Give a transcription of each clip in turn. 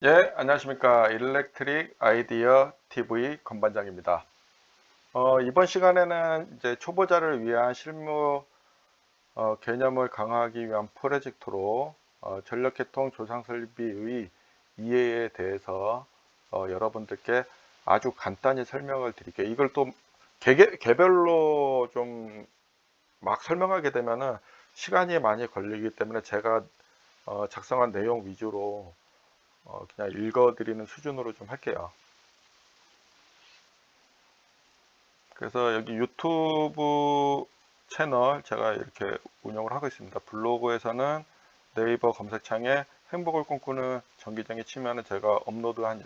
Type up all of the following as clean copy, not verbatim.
예, 안녕하십니까. 일렉트릭 아이디어 TV 건반장입니다. 이번 시간에는 이제 초보자를 위한 실무 개념을 강화하기 위한 프로젝트로 전력계통 조상 설비의 이해에 대해서 여러분들께 아주 간단히 설명을 드릴게요. 이걸 또 개별로 좀 막 설명하게 되면은 시간이 많이 걸리기 때문에 제가 작성한 내용 위주로 그냥 읽어드리는 수준으로 좀 할게요. 그래서 여기 유튜브 채널 제가 이렇게 운영을 하고 있습니다. 블로그에서는 네이버 검색창에 행복을 꿈꾸는 전기장에 치면은 제가 업로드한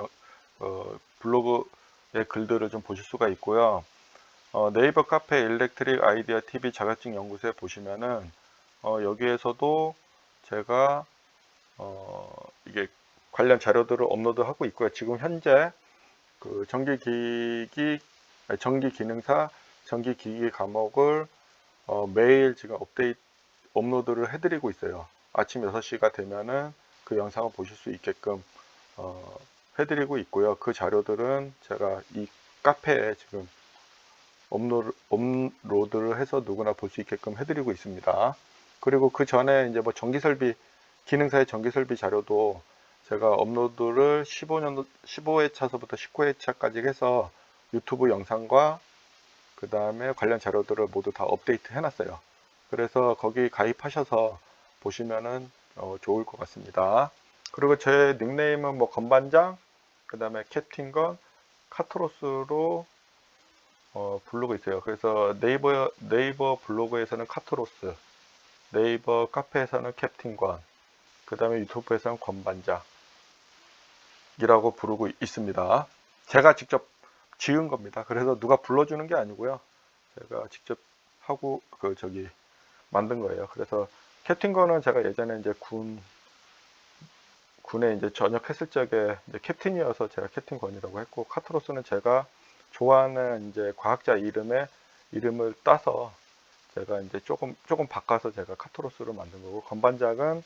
블로그의 글들을 좀 보실 수가 있고요. 네이버 카페 일렉트릭 아이디어 TV 자격증 연구소에 보시면은 여기에서도 제가 이게 관련 자료들을 업로드하고 있고요. 지금 현재 그 전기기능사 전기기기 과목을 매일 지금 업로드를 해드리고 있어요. 아침 6시가 되면은 그 영상을 보실 수 있게끔 어, 해드리고 있고요. 그 자료들은 제가 이 카페에 지금 업로드를 해서 누구나 볼 수 있게끔 해드리고 있습니다. 그리고 그 전에 이제 뭐 전기설비 기능사의 전기설비 자료도 제가 업로드를 15회차서부터 19회차까지 해서 유튜브 영상과 그 다음에 관련 자료들을 모두 다 업데이트 해놨어요. 그래서 거기 가입하셔서 보시면은 좋을 것 같습니다. 그리고 제 닉네임은 뭐 건반장, 그 다음에 캡틴건, 카트로스로 부르고 있어요. 그래서 네이버 블로그에서는 카트로스, 네이버 카페에서는 캡틴건, 그 다음에 유튜브에서는 건반장이라고 부르고 있습니다. 제가 직접 지은 겁니다. 그래서 누가 불러주는 게 아니고요. 제가 직접 하고 만든 거예요. 그래서 캡틴건은 제가 예전에 이제 군에 이제 전역했을 적에 이제 캡틴이어서 제가 캡틴건이라고 했고, 카트로스는 제가 좋아하는 이제 과학자 이름을 따서 제가 이제 조금 바꿔서 제가 카트로스로 만든 거고, 건반장은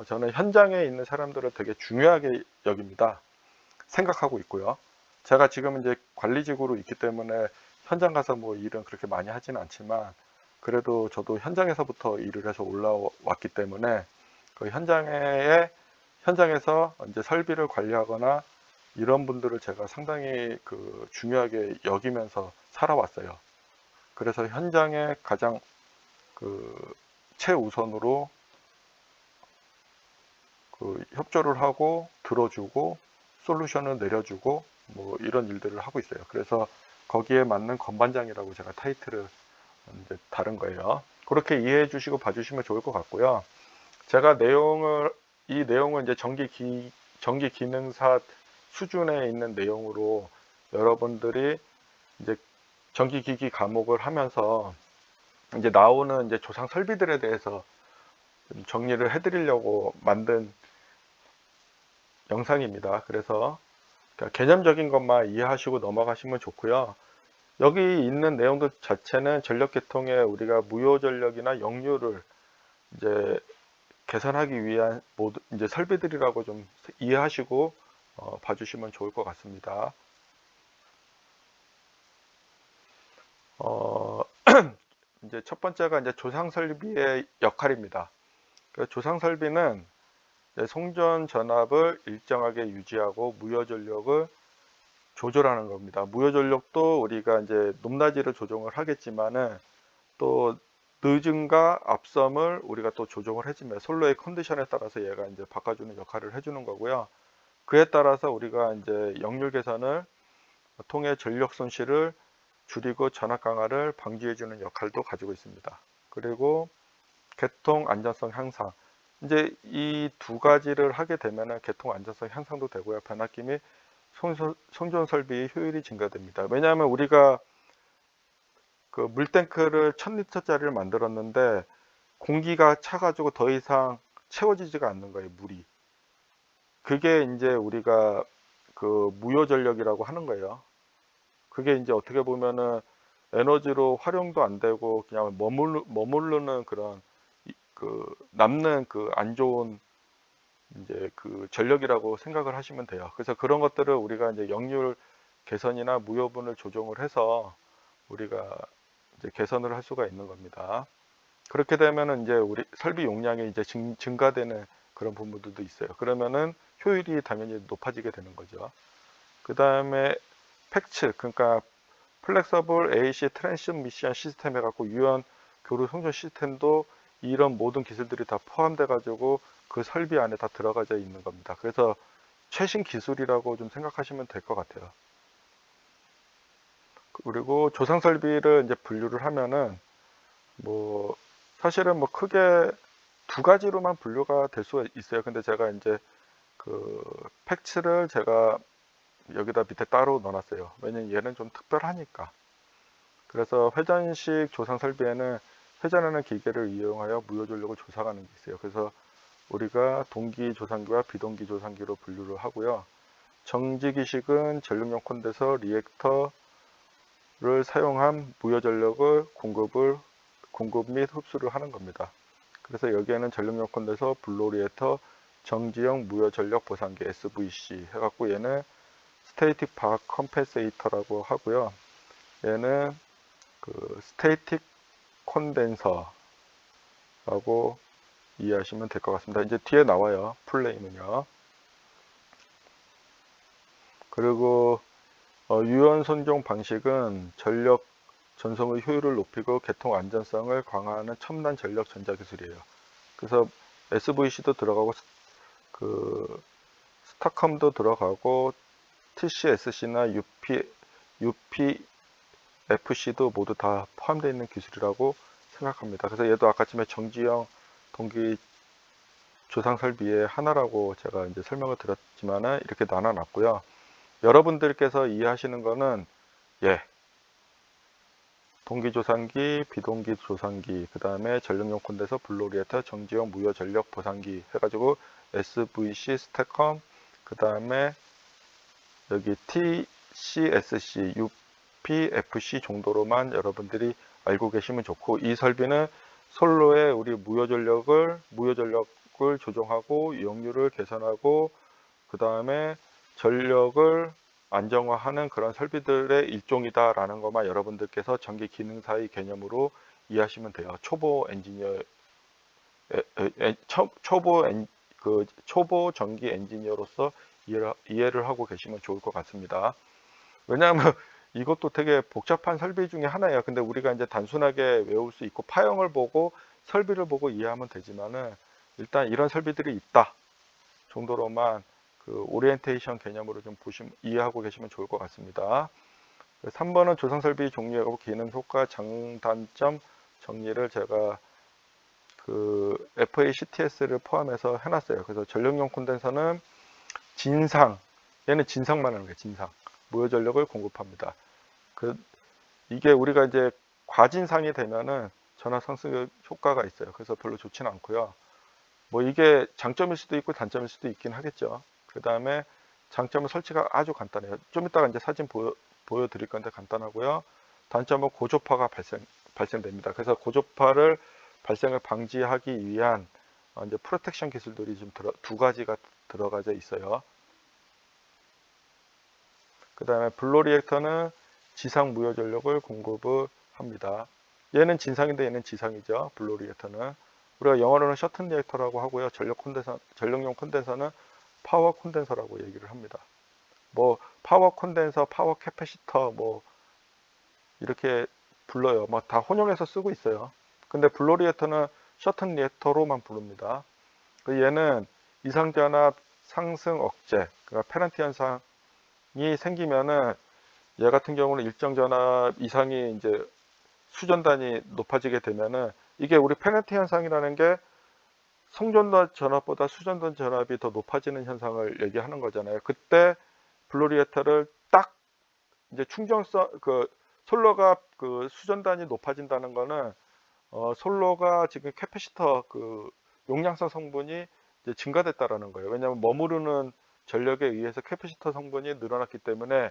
저는 현장에 있는 사람들을 되게 중요하게 여깁니다. 생각하고 있고요. 제가 지금 이제 관리직으로 있기 때문에 현장 가서 뭐 일은 그렇게 많이 하지는 않지만, 그래도 저도 현장에서부터 일을 해서 올라왔기 때문에 그 현장에서 이제 설비를 관리하거나 이런 분들을 제가 상당히 그 중요하게 여기면서 살아왔어요. 그래서 현장에 가장 그 최우선으로 그 협조를 하고 들어주고 솔루션을 내려주고 뭐 이런 일들을 하고 있어요. 그래서 거기에 맞는 건반장이라고 제가 타이틀을 이제 다른 거예요. 그렇게 이해해 주시고 봐주시면 좋을 것 같고요. 제가 이 내용은 이제 전기 기능사 수준에 있는 내용으로 여러분들이 이제 전기기기 과목을 하면서 이제 나오는 이제 조상 설비들에 대해서 정리를 해드리려고 만든 영상입니다. 그래서 개념적인 것만 이해하시고 넘어가시면 좋고요. 여기 있는 내용들 자체는 전력계통에 우리가 무효전력이나 역류를 이제 개선하기 위한 모두 이제 설비들이라고 좀 이해하시고 봐주시면 좋을 것 같습니다. 어, 이제 첫 번째가 이제 조상 설비의 역할입니다. 그 조상 설비는 송전 전압을 일정하게 유지하고 무효 전력을 조절하는 겁니다. 무효 전력도 우리가 이제 높낮이를 조정을 하겠지만은 또 늦음과 앞섬을 우리가 또 조정을 해주면 솔로의 컨디션에 따라서 얘가 이제 바꿔주는 역할을 해주는 거고요. 그에 따라서 우리가 이제 역률 개선을 통해 전력 손실을 줄이고 전압 강화를 방지해주는 역할도 가지고 있습니다. 그리고 개통 안전성 향상. 이제 이 두 가지를 하게 되면 개통 안전성 향상도 되고요. 변압기 및 송전 설비의 효율이 증가됩니다. 왜냐하면 우리가 그 물탱크를 1000리터짜리를 만들었는데 공기가 차가지고 더 이상 채워지지가 않는 거예요, 물이. 그게 이제 우리가 그 무효 전력이라고 하는 거예요. 그게 이제 어떻게 보면은 에너지로 활용도 안 되고 그냥 머무르는 그런 그 남는 그 안 좋은 이제 그 전력이라고 생각을 하시면 돼요. 그래서 그런 것들을 우리가 이제 역률 개선이나 무효분을 조정을 해서 우리가 이제 개선을 할 수가 있는 겁니다. 그렇게 되면은 이제 우리 설비 용량이 이제 증가되는 그런 부분들도 있어요. 그러면은 효율이 당연히 높아지게 되는 거죠. 그 다음에 팩츠, 그러니까 플렉서블 AC 트랜스미션 시스템 해갖고 유연 교류 송전 시스템도 이런 모든 기술들이 다 포함돼 가지고 그 설비 안에 다 들어가져 있는 겁니다. 그래서 최신 기술이라고 좀 생각하시면 될 것 같아요. 그리고 조상 설비를 이제 분류를 하면은 뭐 사실은 뭐 크게 두 가지로만 분류가 될 수가 있어요. 근데 제가 이제 그 팩츠를 제가 여기다 밑에 따로 넣어놨어요. 왜냐면 얘는 좀 특별하니까. 그래서 회전식 조상 설비에는 회전하는 기계를 이용하여 무효 전력을 조상하는 게 있어요. 그래서 우리가 동기 조상기와 비동기 조상기로 분류를 하고요. 정지기식은 전력용 콘덴서 리액터를 사용한 무효 전력을 공급 및 흡수를 하는 겁니다. 그래서 여기에는 전력용 콘덴서, 블로 리액터, 정지형 무효 전력 보상기 SVC 해갖고 얘는 스테이틱 바크 컴펜세이터라고 하고요. 얘는 그 스테이틱 콘덴서라고 이해하시면 될 것 같습니다. 이제 뒤에 나와요. 플레이는요. 그리고 유연 선종 방식은 전력 전송의 효율을 높이고 개통 안전성을 강화하는 첨단 전력 전자 기술이에요. 그래서 SVC도 들어가고 그 스타컴도 들어가고 TCSC나 UPFC도 모두 다 포함되어 있는 기술이라고 생각합니다. 그래서 얘도 아까쯤에 정지형 동기 조상 설비의 하나라고 제가 이제 설명을 드렸지만은 이렇게 나눠놨고요. 여러분들께서 이해하시는 거는 동기 조상기, 비동기 조상기, 그 다음에 전력용 콘덴서, 블로리에터, 정지형 무효 전력 보상기 해가지고 SVC, 스태컴, 그 다음에 여기 TCSC, UPFC 정도로만 여러분들이 알고 계시면 좋고, 이 설비는 솔로에 우리 무효 전력을 조정하고 역률을 개선하고 그 다음에 전력을 안정화하는 그런 설비들의 일종이다라는 것만 여러분들께서 전기 기능사의 개념으로 이해하시면 돼요. 초보 엔지니어, 초보 전기 엔지니어로서 이해를 하고 계시면 좋을 것 같습니다. 왜냐하면 이것도 되게 복잡한 설비 중에 하나예요. 근데 우리가 이제 단순하게 외울 수 있고 파형을 보고 설비를 보고 이해하면 되지만은 일단 이런 설비들이 있다 정도로만 그 오리엔테이션 개념으로 좀 이해하고 계시면 좋을 것 같습니다. 3번은 조상 설비 종류하고 기능 효과 장단점 정리를 제가 그 FACTS를 포함해서 해놨어요. 그래서 전력용 콘덴서는 진상, 얘는 진상만 하는 거예요. 진상. 무효 전력을 공급합니다. 이게 우리가 이제 과진상이 되면은 전압 상승 효과가 있어요. 그래서 별로 좋지는 않고요. 뭐 이게 장점일 수도 있고 단점일 수도 있긴 하겠죠. 그 다음에 장점은 설치가 아주 간단해요. 좀 이따가 이제 사진 보여드릴 건데 간단하고요. 단점은 고조파가 발생됩니다. 그래서 고조파를 발생을 방지하기 위한 이제 프로텍션 기술들이 좀 두 가지가 들어가져 있어요. 그 다음에 블로 리액터는 지상 무효 전력을 공급을 합니다. 얘는 진상인데 얘는 지상이죠. 블로 리액터는 우리가 영어로는 셔튼 리액터라고 하고요. 전력용 콘덴서는 파워 콘덴서라고 얘기를 합니다. 뭐 파워 콘덴서, 파워 캐패시터 뭐 이렇게 불러요. 뭐 다 혼용해서 쓰고 있어요. 근데 블로 리액터는 셔튼 리액터로만 부릅니다. 얘는 이상전압 상승 억제, 그러니까 페넌티 현상이 생기면은 얘 같은 경우는 일정 전압 이상이 이제 수전단이 높아지게 되면은 이게 우리 페넌티 현상이라는 게 성전단 전압보다 수전단 전압이 더 높아지는 현상을 얘기하는 거잖아요. 그때 블루리에터를 딱 이제 충전성 솔로가 그 수전단이 높아진다는 거는 솔로가 지금 캐패시터 그 용량성 성분이 이제 증가됐다라는 거예요. 왜냐하면 머무르는 전력에 의해서 캐패시터 성분이 늘어났기 때문에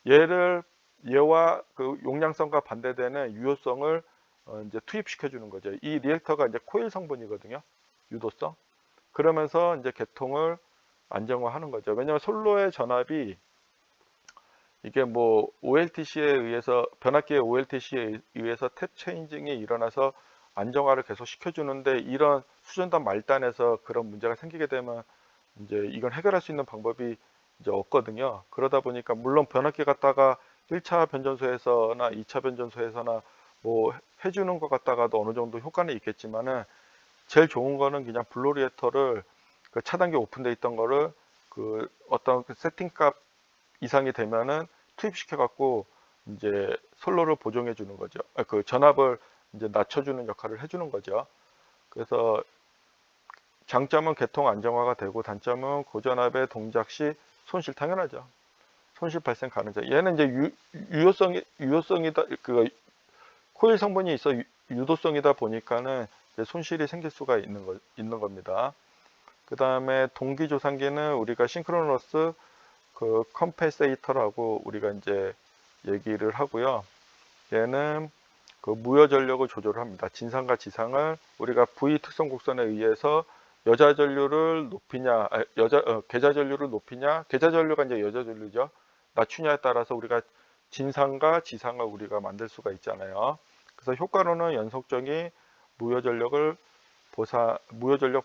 얘와 그 용량성과 반대되는 유효성을 이제 투입시켜 주는 거죠. 이 리액터가 이제 코일 성분이거든요. 유도성. 그러면서 이제 계통을 안정화하는 거죠. 왜냐하면 솔로의 전압이 이게 뭐 OLTC에 의해서 변압기의 OLTC에 의해서 탭 체인징이 일어나서 안정화를 계속 시켜주는데 이런 수전단 말단에서 그런 문제가 생기게 되면 이제 이건 해결할 수 있는 방법이 이제 없거든요. 그러다 보니까 물론 변압기 갖다가 1차 변전소에서나 2차 변전소에서나 뭐 해주는 것 같다가도 어느 정도 효과는 있겠지만은 제일 좋은 거는 그냥 블로리에터를 그 차단기 오픈돼 있던 거를 그 어떤 그 세팅값 이상이 되면은 투입시켜 갖고 이제 솔로를 보정해 주는 거죠. 그 전압을 이제 낮춰주는 역할을 해주는 거죠. 그래서 장점은 계통 안정화가 되고 단점은 고전압의 동작 시 손실 당연하죠. 손실 발생 가능성. 얘는 이제 유효성이다. 그 코일 성분이 있어 유도성이다 보니까는 이제 손실이 생길 수가 있는 겁니다. 그 다음에 동기 조상기는 우리가 싱크로너스 그 컴펜세이터라고 우리가 이제 얘기를 하고요. 얘는 그 무여 전력을 조절합니다. 진상과 지상을 우리가 V 특성 곡선에 의해서 여자 전류를 높이냐, 계좌 전류를 높이냐, 계좌 전류가 이제 여자 전류죠. 낮추냐에 따라서 우리가 진상과 지상을 우리가 만들 수가 있잖아요. 그래서 효과로는 연속적인 무여 전력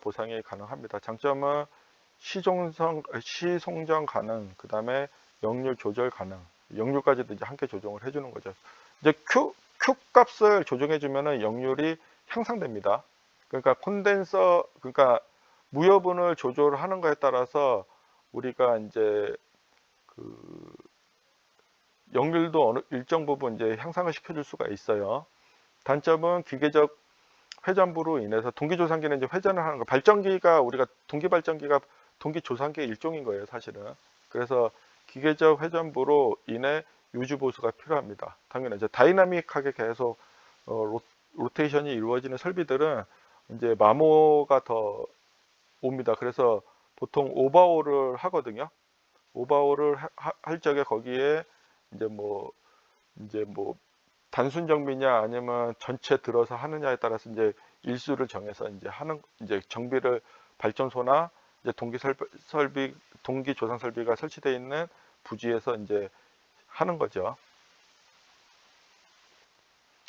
보상이 가능합니다. 장점은 시송정 가능, 그 다음에 역률 조절 가능, 역률까지도 이제 함께 조정을 해주는 거죠. 이제 Q 값을 조정해주면은 역률이 향상됩니다. 그러니까 그러니까 무여분을 조절하는 거에 따라서 우리가 이제 그 역률도 어느 일정 부분 이제 향상을 시켜줄 수가 있어요. 단점은 기계적 회전부로 인해서 동기조상기는 이제 회전을 하는 거. 발전기가 우리가 동기발전기가 동기조상기의 일종인 거예요, 사실은. 그래서 기계적 회전부로 인해 유지보수가 필요합니다. 당연히 이제 다이나믹하게 계속 로테이션이 이루어지는 설비들은 이제 마모가 더 옵니다. 그래서 보통 오버홀을 하거든요. 오버홀을 할 적에 거기에 이제 뭐 단순 정비냐 아니면 전체 들어서 하느냐에 따라서 이제 일수를 정해서 이제 정비를 발전소나 이제 동기 조상 설비가 설치되어 있는 부지에서 이제 하는 거죠.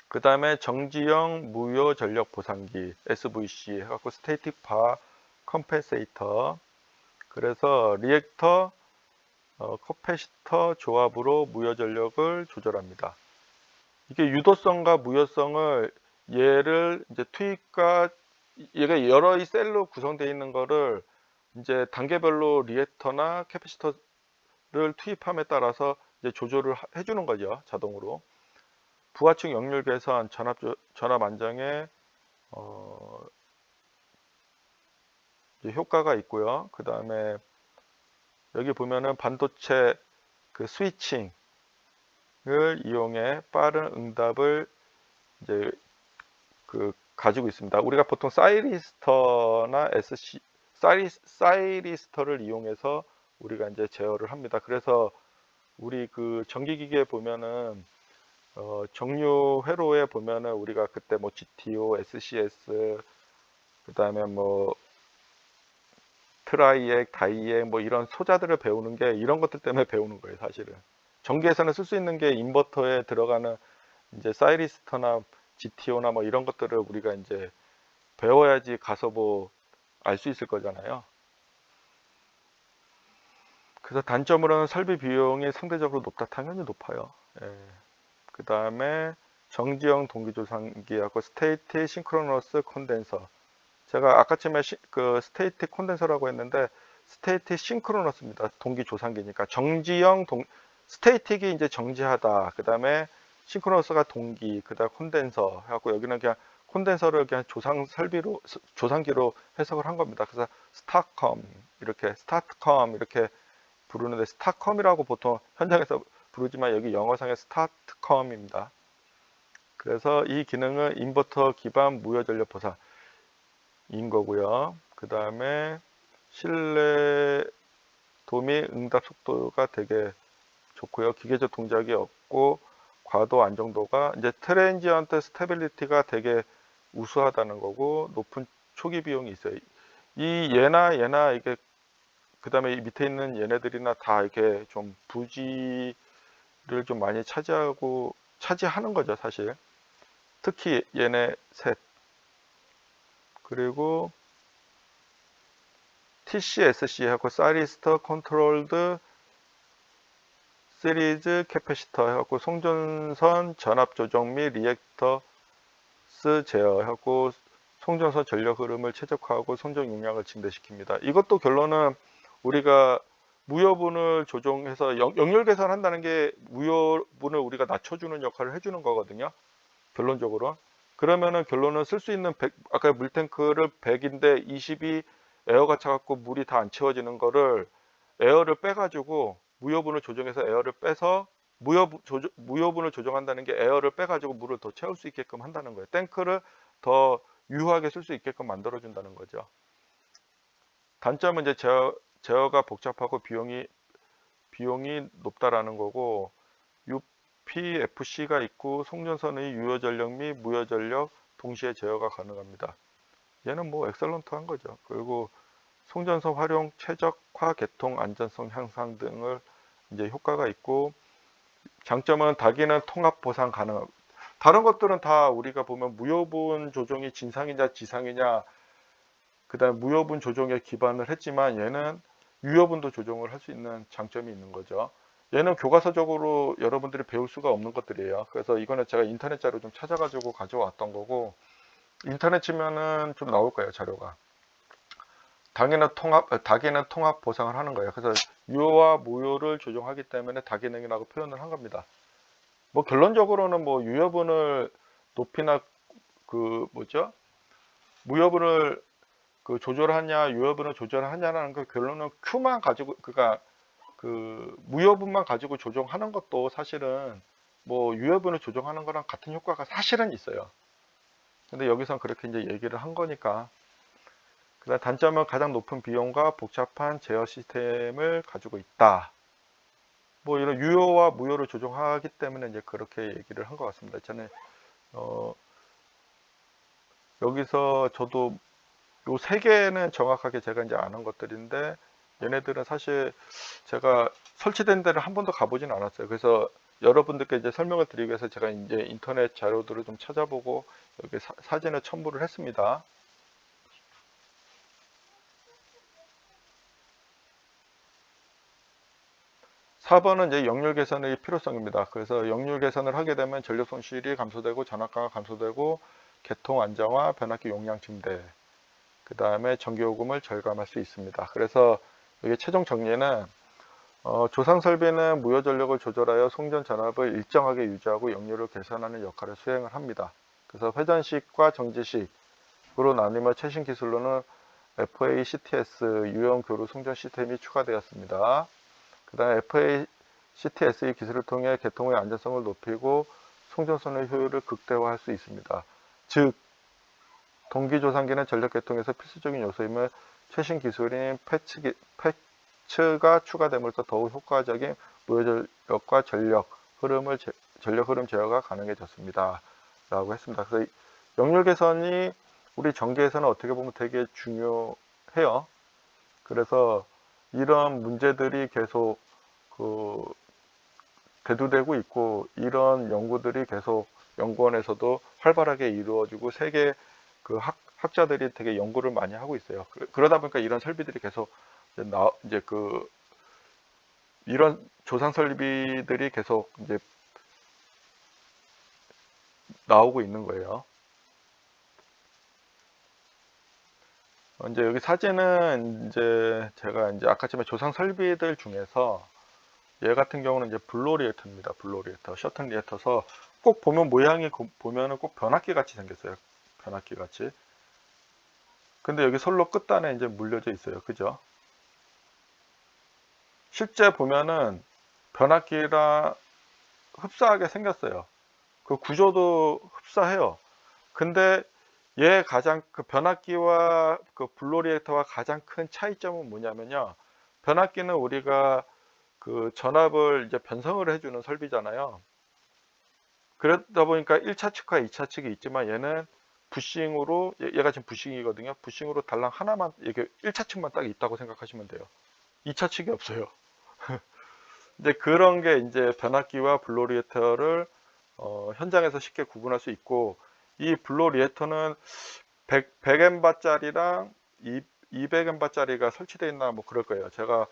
그 다음에 정지형 무효 전력 보상기 SVC 해갖고 스테이틱 바 컴펜세이터. 그래서 리액터 커패시터 조합으로 무효 전력을 조절합니다. 이게 유도성과 무효성을 얘를 이제 투입과 얘가 여러 이 셀로 구성되어 있는 거를 이제 단계별로 리액터나 캐패시터를 투입함에 따라서 이제 조절을 해주는 거죠, 자동으로. 부하층 역률 개선, 전압 안정에 이제 효과가 있고요. 그 다음에 여기 보면은 반도체 그 스위칭 을 이용해 빠른 응답을 이제 그 가지고 있습니다. 우리가 보통 사이리스터나 사이리스터를 이용해서 우리가 이제 제어를 합니다. 그래서 우리 그 전기기기에 보면은 정류 회로에 보면은 우리가 그때 뭐 GTO, SCS 그 다음에 뭐 트라이액, 다이액 뭐 이런 소자들을 배우는 게 이런 것들 때문에 배우는 거예요, 사실은. 전기에서는 쓸 수 있는 게 인버터에 들어가는 이제 사이리스터나 GTO나 뭐 이런 것들을 우리가 이제 배워야지 가서 뭐 알 수 있을 거잖아요. 그래서 단점으로는 설비 비용이 상대적으로 높다. 당연히 높아요. 예. 그 다음에 정지형 동기조상기하고 스테이티 싱크로너스 콘덴서. 제가 아까쯤에 그 스테이티 콘덴서라고 했는데 스테이티 싱크로너스입니다. 동기조상기니까 정지형 스테이틱이 이제 정지하다. 그 다음에 싱크로너스가 동기, 그 다음 콘덴서 해갖고 여기는 그냥 콘덴서를 그냥 조상기로 해석을 한 겁니다. 그래서 스타트컴 이렇게 부르는데 스타컴이라고 보통 현장에서 부르지만 여기 영어상의 스타트컴입니다. 그래서 이 기능은 인버터 기반 무효전력 보상인 거고요. 그 다음에 실내 도미 응답 속도가 되게 좋고요. 기계적 동작이 없고 과도 안정도가 이제 트랜지언트 스테빌리티가 되게 우수하다는 거고 높은 초기 비용이 있어요. 이 얘나 이게 그다음에 이 밑에 있는 얘네들이나 다 이렇게 좀 부지를 좀 많이 차지하는 거죠, 사실. 특히 얘네 셋. 그리고 TCSC하고 사이리스터 컨트롤드 시리즈 캐패시터 해갖고 송전선 전압 조정 및 리액터스 제어하고 송전선 전력 흐름을 최적화하고 송전 용량을 증대시킵니다. 이것도 결론은 우리가 무여분을 조정해서 역률 개선한다는 게 무여분을 우리가 낮춰주는 역할을 해주는 거거든요. 결론적으로. 그러면은 결론은 쓸 수 있는 100, 아까 물탱크를 100인데 20이 에어가 차갖고 물이 다 안 채워지는 거를 에어를 빼가지고 무여분을 조정해서 에어를 빼서 무여분을 조정한다는 게 에어를 빼가지고 물을 더 채울 수 있게끔 한다는 거예요. 탱크를 더 유효하게 쓸 수 있게끔 만들어준다는 거죠. 단점은 이제 제어가 복잡하고 비용이 높다라는 거고, UPFC가 있고 송전선의 유효전력 및 무효전력 동시에 제어가 가능합니다. 얘는 뭐 엑셀런트한 거죠. 그리고 송전선 활용 최적화 개통 안전성 향상 등을 이제 효과가 있고, 장점은 다기능 통합 보상 가능. 다른 것들은 다 우리가 보면 무여분 조정이 진상이냐 지상이냐, 그다음 무여분 조정에 기반을 했지만 얘는 유여분도 조정을 할 수 있는 장점이 있는 거죠. 얘는 교과서적으로 여러분들이 배울 수가 없는 것들이에요. 그래서 이거는 제가 인터넷 자료 좀 찾아가지고 가져왔던 거고, 인터넷 치면은 좀 나올 거예요, 자료가. 다기능 통합 보상을 하는 거예요. 그래서 유효와 무효를 조정하기 때문에 다기능이라고 표현을 한 겁니다. 뭐 결론적으로는 뭐 유여분을 높이나 그 뭐죠? 무여분을 그 조절하냐, 유여분을 조절하냐라는 그 결론은 Q만 가지고, 그러니까 그 무여분만 가지고 조정하는 것도 사실은 뭐 유여분을 조정하는 거랑 같은 효과가 사실은 있어요. 근데 여기선 그렇게 이제 얘기를 한 거니까. 그다음 단점은 가장 높은 비용과 복잡한 제어 시스템을 가지고 있다. 뭐 이런 유효와 무효를 조정하기 때문에 이제 그렇게 얘기를 한 것 같습니다. 저는 여기서 저도 요 세 개는 정확하게 제가 이제 아는 것들인데, 얘네들은 사실 제가 설치된 데를 한 번도 가보진 않았어요. 그래서 여러분들께 이제 설명을 드리기 위해서 제가 이제 인터넷 자료들을 좀 찾아보고 여기 사진을 첨부를 했습니다. 4번은 이제 역률 개선의 필요성입니다. 그래서 역률 개선을 하게 되면 전력 손실이 감소되고 전압가가 감소되고 개통 안정화, 변압기 용량 증대, 그 다음에 전기요금을 절감할 수 있습니다. 그래서 이게 최종 정리는 조상 설비는 무효 전력을 조절하여 송전 전압을 일정하게 유지하고 역률을 개선하는 역할을 수행을 합니다. 그래서 회전식과 정지식으로 나뉘며 최신 기술로는 FACTS 유형 교류 송전 시스템이 추가되었습니다. 그 다음에 FACTS 기술을 통해 개통의 안전성을 높이고 송전선의 효율을 극대화할 수 있습니다. 즉 동기조상기는 전력계통에서 필수적인 요소임을 최신 기술인 패츠가 추가됨으로써 더욱 효과적인 무효전력과 전력 흐름 제어가 가능해졌습니다. 라고 했습니다. 그래서 역률 개선이 우리 전기에서는 어떻게 보면 되게 중요해요. 그래서 이런 문제들이 계속 대두되고 있고, 이런 연구들이 계속 연구원에서도 활발하게 이루어지고 세계 그 학자들이 되게 연구를 많이 하고 있어요. 그러다 보니까 이런 설비들이 계속 이제 이런 조상 설비들이 계속 이제 나오고 있는 거예요. 이제 여기 사진은 이제 제가 이제 아까 전에 조상 설비들 중에서 얘 같은 경우는 이제 블로리에터입니다. 블로리에터, 셔틀 리에터서 꼭 보면 모양이 보면은 꼭 변압기 같이 생겼어요. 변압기 같이. 근데 여기 선로 끝단에 이제 물려져 있어요. 그죠? 실제 보면은 변압기랑 흡사하게 생겼어요. 그 구조도 흡사해요. 근데 얘 가장 그 변압기와 그 블로리에터와 가장 큰 차이점은 뭐냐면요. 변압기는 우리가 그 전압을 이제 변성을 해주는 설비잖아요. 그러다 보니까 1차 측과 2차 측이 있지만 얘는 부싱으로, 얘가 지금 부싱이거든요. 부싱으로 달랑 하나만, 이게 1차 측만 딱 있다고 생각하시면 돼요. 2차 측이 없어요. 이제 그런 게 이제 변압기와 블로 리액터를 현장에서 쉽게 구분할 수 있고, 이 블로 리액터는 100M바짜리랑 200M바짜리가 설치되어 있나 뭐 그럴 거예요. 제가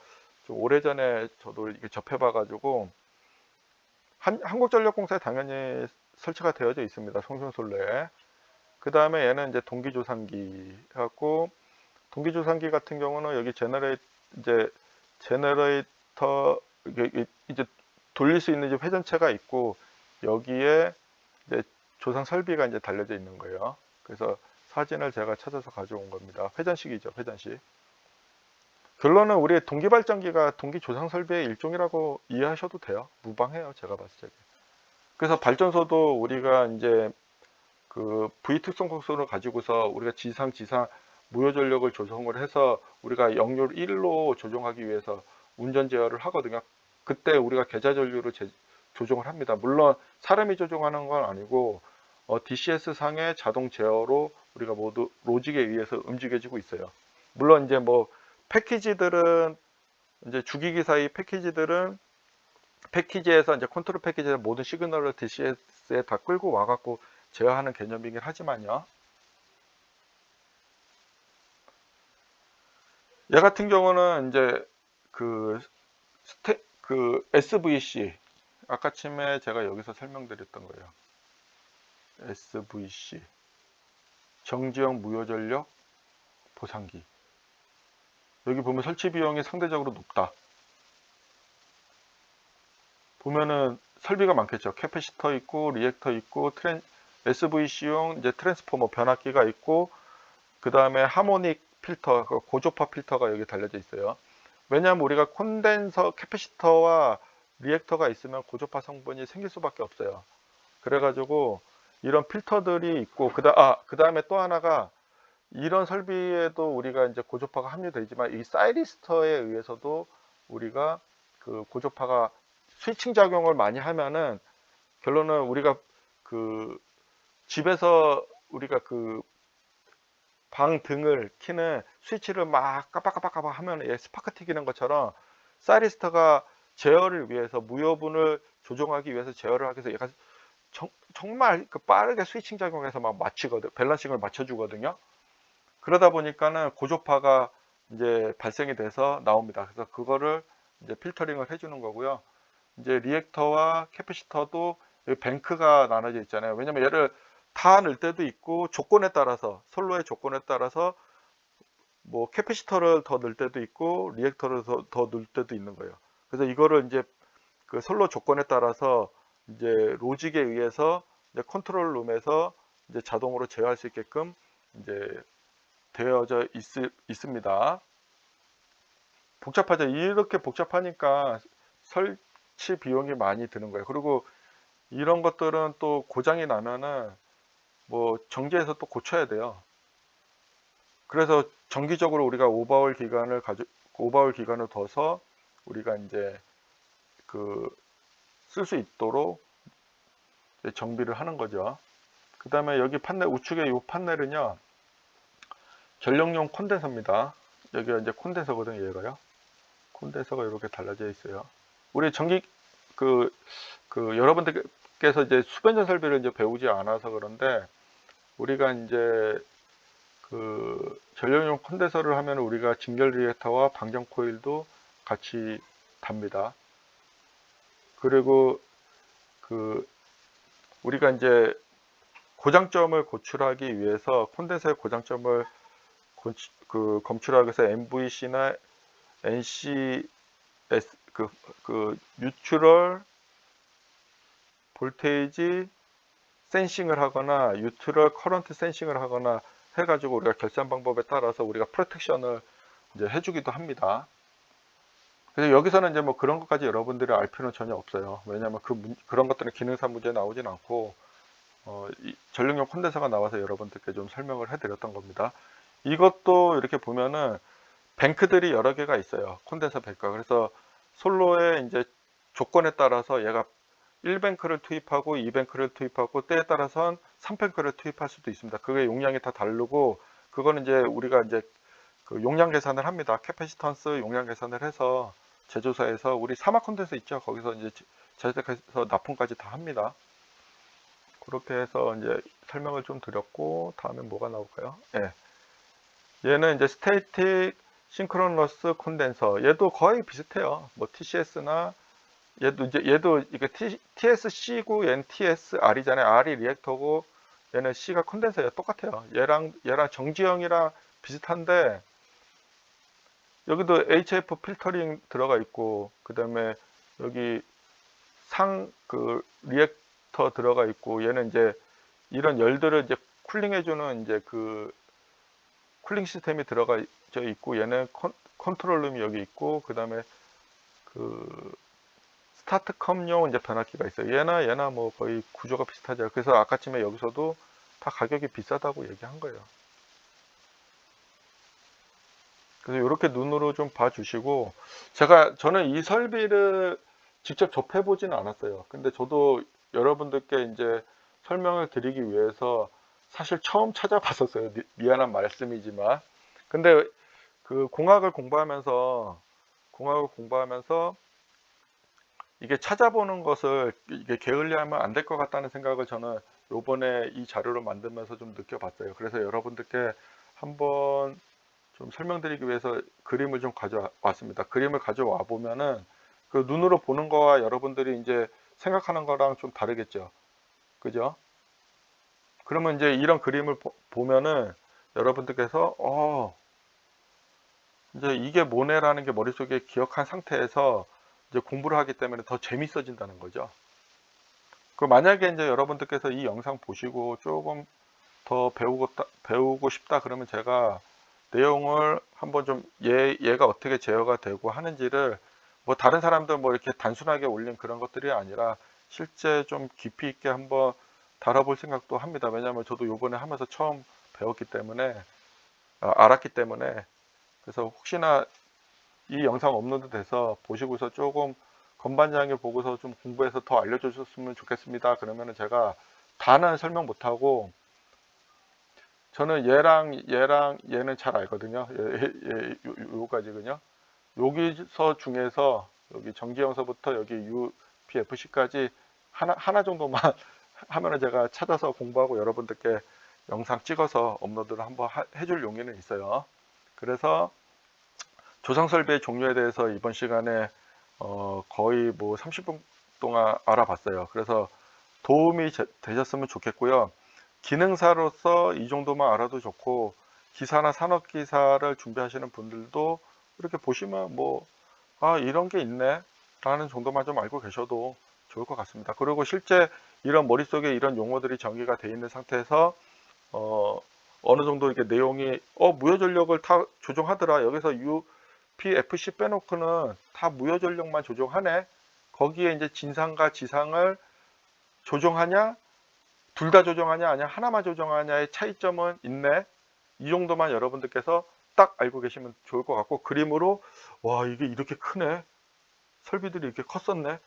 좀 오래전에 저도 이게 접해봐 가지고, 한국전력공사에 당연히 설치가 되어져 있습니다. 송전솔로에. 그 다음에 얘는 이제 동기조산기 하고, 동기조산기 같은 경우는 여기 제너레이터 이제 돌릴 수 있는 이제 회전체가 있고, 여기에 이제 조상 설비가 이제 달려져 있는 거예요. 그래서 사진을 제가 찾아서 가져온 겁니다. 회전식이죠, 회전식. 결론은 우리 동기발전기가 동기 조상 설비의 일종이라고 이해하셔도 돼요. 무방해요, 제가 봤을 때. 그래서 발전소도 우리가 이제 그 V 특성 kok소를 가지고서 우리가 지상 무효 전력을 조정을 해서 우리가 역률 1로 조정하기 위해서 운전 제어를 하거든요. 그때 우리가 계좌 전류로 조정을 합니다. 물론 사람이 조정하는 건 아니고 DCS 상의 자동 제어로 우리가 모두 로직에 의해서 움직여지고 있어요. 물론 이제 뭐 패키지들은 이제 주기기사의 패키지에서 이제 컨트롤 패키지에서 모든 시그널을 DCS에 다 끌고 와갖고 제어하는 개념이긴 하지만요. 얘 같은 경우는 이제 그 SVC, 아까 침에 제가 여기서 설명드렸던 거예요. SVC, 정지형 무효전력 보상기. 여기 보면 설치 비용이 상대적으로 높다. 보면은 설비가 많겠죠. 캐패시터 있고, 리액터 있고, SVC용 이제 트랜스포머 변압기가 있고, 그 다음에 하모닉 필터, 고조파 필터가 여기 달려져 있어요. 왜냐하면 우리가 콘덴서 캐패시터와 리액터가 있으면 고조파 성분이 생길 수밖에 없어요. 그래가지고 이런 필터들이 있고, 그 다음에 또 하나가 이런 설비에도 우리가 이제 고조파가 함유되지만 이 사이리스터에 의해서도 우리가 그 고조파가 스위칭 작용을 많이 하면은 결론은 우리가 그 집에서 우리가 그 방 등을 켜는 스위치를 막 깜빡깜빡 하면 스파크 튀기는 것처럼 사이리스터가 제어를 위해서 무효분을 조정하기 위해서 제어를 하기 위해서 얘가 정말 그 빠르게 스위칭 작용해서 막 맞추거든, 밸런싱을 맞춰주거든요. 그러다 보니까는 고조파가 이제 발생이 돼서 나옵니다. 그래서 그거를 이제 필터링을 해주는 거고요. 이제 리액터와 캐패시터도 뱅크가 나눠져 있잖아요. 왜냐면 얘를 다 넣을 때도 있고 조건에 따라서 솔로의 조건에 따라서 뭐 캐패시터를 더 넣을 때도 있고 리액터를 더 넣을 때도 있는 거예요. 그래서 이거를 이제 그 솔로 조건에 따라서 이제 로직에 의해서 이제 컨트롤 룸에서 이제 자동으로 제어할 수 있게끔 이제 되어져 있습니다. 복잡하죠. 이렇게 복잡하니까 설치 비용이 많이 드는 거예요. 그리고 이런 것들은 또 고장이 나면은 뭐 정지해서 또 고쳐야 돼요. 그래서 정기적으로 우리가 오버홀 기간을 둬서 우리가 이제 그 쓸 수 있도록 정비를 하는 거죠. 그 다음에 여기 판넬, 우측에 이 판넬은요, 전력용 콘덴서입니다. 여기가 이제 콘덴서거든요, 얘가요. 콘덴서가 이렇게 달라져 있어요. 우리 여러분들께서 이제 수변전 설비를 이제 배우지 않아서 그런데, 우리가 이제 그 전력용 콘덴서를 하면 우리가 직렬 리액터와 방전 코일도 같이 답니다. 그리고 우리가 이제 고장점을 고출하기 위해서 콘덴서의 고장점을 검출하기 위해서 MVC나 NCS 뉴트럴 볼테이지 센싱을 하거나 뉴트럴 커런트 센싱을 하거나 해가지고 우리가 결산 방법에 따라서 우리가 프로텍션을 이제 해주기도 합니다. 그래서 여기서는 이제 뭐 그런 것까지 여러분들이 알 필요는 전혀 없어요. 왜냐하면 그런 것들은 기능사 문제에 나오진 않고 전력용 콘덴서가 나와서 여러분들께 좀 설명을 해드렸던 겁니다. 이것도 이렇게 보면은 뱅크들이 여러 개가 있어요. 콘덴서 뱅크가. 그래서 솔로의 이제 조건에 따라서 얘가 1뱅크를 투입하고 2뱅크를 투입하고 때에 따라서는 3펜크를 투입할 수도 있습니다. 그게 용량이 다 다르고, 그거는 이제 우리가 이제 그 용량 계산을 합니다. 캐패시턴스 용량 계산을 해서 제조사에서 우리 사막 콘덴서 있죠. 거기서 이제 제작해서 납품까지 다 합니다. 그렇게 해서 이제 설명을 좀 드렸고, 다음에 뭐가 나올까요? 예. 얘는 이제 스테이틱 싱크로너스 콘덴서. 얘도 거의 비슷해요. 뭐 TCS나 얘도 이게 TSC고 얘는 TSR이잖아요. R이 리액터고 얘는 C가 콘덴서예요. 똑같아요. 얘랑 정지형이랑 비슷한데, 여기도 HF 필터링 들어가 있고, 그 다음에 여기 그 리액터 들어가 있고, 얘는 이제 이런 열들을 이제 쿨링해주는 이제 그 쿨링 시스템이 들어가 있고, 얘는 컨트롤룸이 여기 있고, 그 다음에 그 스타트컴용 이제 변압기가 있어요. 얘나 뭐 거의 구조가 비슷하죠. 그래서 아까쯤에 여기서도 다 가격이 비싸다고 얘기한 거예요. 그래서 이렇게 눈으로 좀 봐주시고, 저는 이 설비를 직접 접해보지는 않았어요. 근데 저도 여러분들께 이제 설명을 드리기 위해서 사실 처음 찾아봤었어요. 미안한 말씀이지만. 근데 그 공학을 공부하면서 이게 찾아보는 것을 이게 게을리하면 안 될 것 같다는 생각을 저는 요번에 이 자료를 만들면서 좀 느껴봤어요. 그래서 여러분들께 한번 좀 설명드리기 위해서 그림을 좀 가져왔습니다. 그림을 가져와 보면은 그 눈으로 보는 거와 여러분들이 이제 생각하는 거랑 좀 다르겠죠. 그죠? 그러면 이제 이런 그림을 보면은 여러분들께서 이제 이게 뭐네라는 게 머릿속에 기억한 상태에서 이제 공부를 하기 때문에 더 재밌어진다는 거죠. 그 만약에 이제 여러분들께서 이 영상 보시고 조금 더 배우고 싶다 그러면 제가 내용을 한번 좀 얘가 어떻게 제어가 되고 하는지를 뭐 다른 사람들 뭐 이렇게 단순하게 올린 그런 것들이 아니라 실제 좀 깊이 있게 한번 다뤄볼 생각도 합니다. 왜냐하면 저도 요번에 하면서 처음 배웠기 때문에 알았기 때문에. 그래서 혹시나 이 영상 업로드 돼서 보시고서 조금 건반장에 보고서 좀 공부해서 더 알려주셨으면 좋겠습니다. 그러면은 제가 다는 설명 못하고, 저는 얘랑 얘는 잘 알거든요. 요까지군요. 여기서 중에서 여기 정지영서부터 여기 UPFC까지 하나 정도만 하면은 제가 찾아서 공부하고 여러분들께 영상 찍어서 업로드를 한번 해줄 용의는 있어요. 그래서 조상 설비의 종류에 대해서 이번 시간에 거의 뭐 30분 동안 알아봤어요. 그래서 도움이 되셨으면 좋겠고요. 기능사로서 이 정도만 알아도 좋고, 기사나 산업기사를 준비하시는 분들도 이렇게 보시면 뭐 이런 게 있네 라는 정도만 좀 알고 계셔도 좋을 것 같습니다. 그리고 실제 이런 머릿속에 이런 용어들이 정의가 되어 있는 상태에서 어느 정도 이렇게 내용이 무효전력을 다 조정하더라, 여기서 UPFC 빼놓고는 다 무효전력만 조정하네, 거기에 이제 진상과 지상을 조정하냐, 둘 다 조정하냐, 아니야 하나만 조정하냐의 차이점은 있네, 이 정도만 여러분들께서 딱 알고 계시면 좋을 것 같고, 그림으로 와 이게 이렇게 크네, 설비들이 이렇게 컸었네,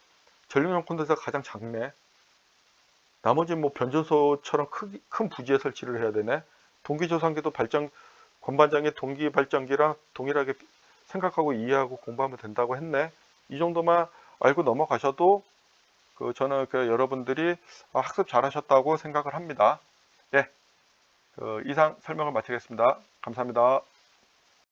전력용 콘덴서가 가장 작네, 나머지 뭐 변전소처럼 큰 부지에 설치를 해야 되네, 동기조상기도 건반장의 동기 발전기랑 동일하게 생각하고 이해하고 공부하면 된다고 했네, 이 정도만 알고 넘어가셔도 저는 여러분들이 학습 잘하셨다고 생각을 합니다. 예, 이상 설명을 마치겠습니다. 감사합니다.